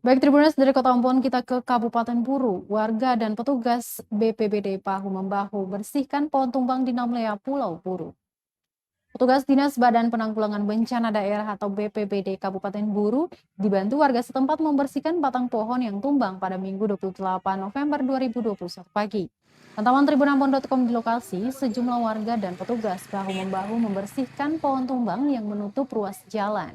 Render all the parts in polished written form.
Baik Tribunas dari Kota Ambon kita ke Kabupaten Buru. Warga dan petugas BPBD bahu-membahu bersihkan pohon tumbang di Namlea, Pulau Buru. Petugas Dinas Badan Penanggulangan Bencana Daerah atau BPBD Kabupaten Buru dibantu warga setempat membersihkan batang pohon yang tumbang pada Minggu 28 November 2021 pagi. Pantauan tribunambon.com di lokasi, sejumlah warga dan petugas bahu-membahu membersihkan pohon tumbang yang menutup ruas jalan.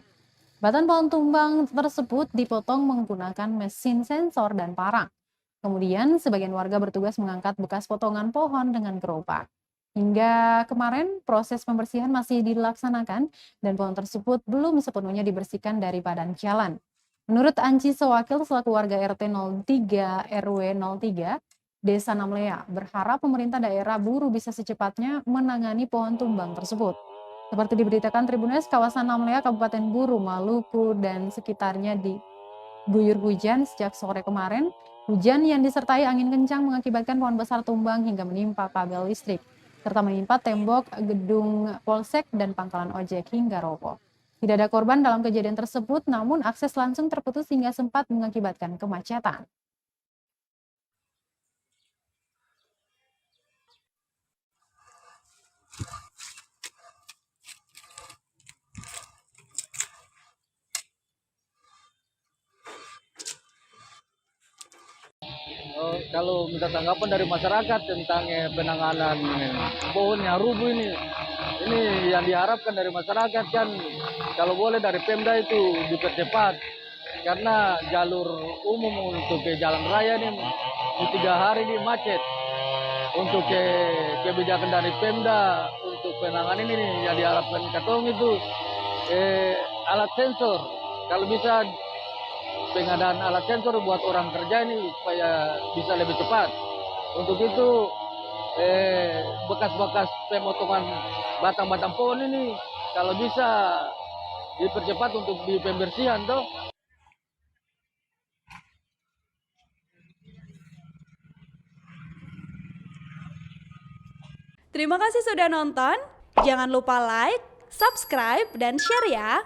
Batang pohon tumbang tersebut dipotong menggunakan mesin sensor dan parang. Kemudian, sebagian warga bertugas mengangkat bekas potongan pohon dengan gerobak. Hingga kemarin, proses pembersihan masih dilaksanakan dan pohon tersebut belum sepenuhnya dibersihkan dari badan jalan. Menurut Anci Sewakil selaku warga RT 03 RW 03, Desa Namlea, berharap pemerintah daerah Buru bisa secepatnya menangani pohon tumbang tersebut. Seperti diberitakan Tribunas, kawasan Namlea, Kabupaten Buru, Maluku, dan sekitarnya diguyur hujan sejak sore kemarin. Hujan yang disertai angin kencang mengakibatkan pohon besar tumbang hingga menimpa kabel listrik, serta menimpa tembok gedung polsek dan pangkalan ojek hingga roboh. Tidak ada korban dalam kejadian tersebut, namun akses langsung terputus hingga sempat mengakibatkan kemacetan. Kalau minta tanggapan dari masyarakat tentang penanganan pohon yang rubuh ini yang diharapkan dari masyarakat kan kalau boleh dari Pemda itu dipercepat karena jalur umum untuk ke jalan raya ini di 3 hari ini macet. Untuk kebijakan dari Pemda untuk penanganan ini yang diharapkan katong itu alat sensor kalau bisa pengadaan alat sensor buat orang kerja ini supaya bisa lebih cepat. Untuk itu bekas-bekas pemotongan batang-batang pohon ini kalau bisa dipercepat untuk di pembersihan toh. Terima kasih sudah nonton. Jangan lupa like, subscribe, dan share ya.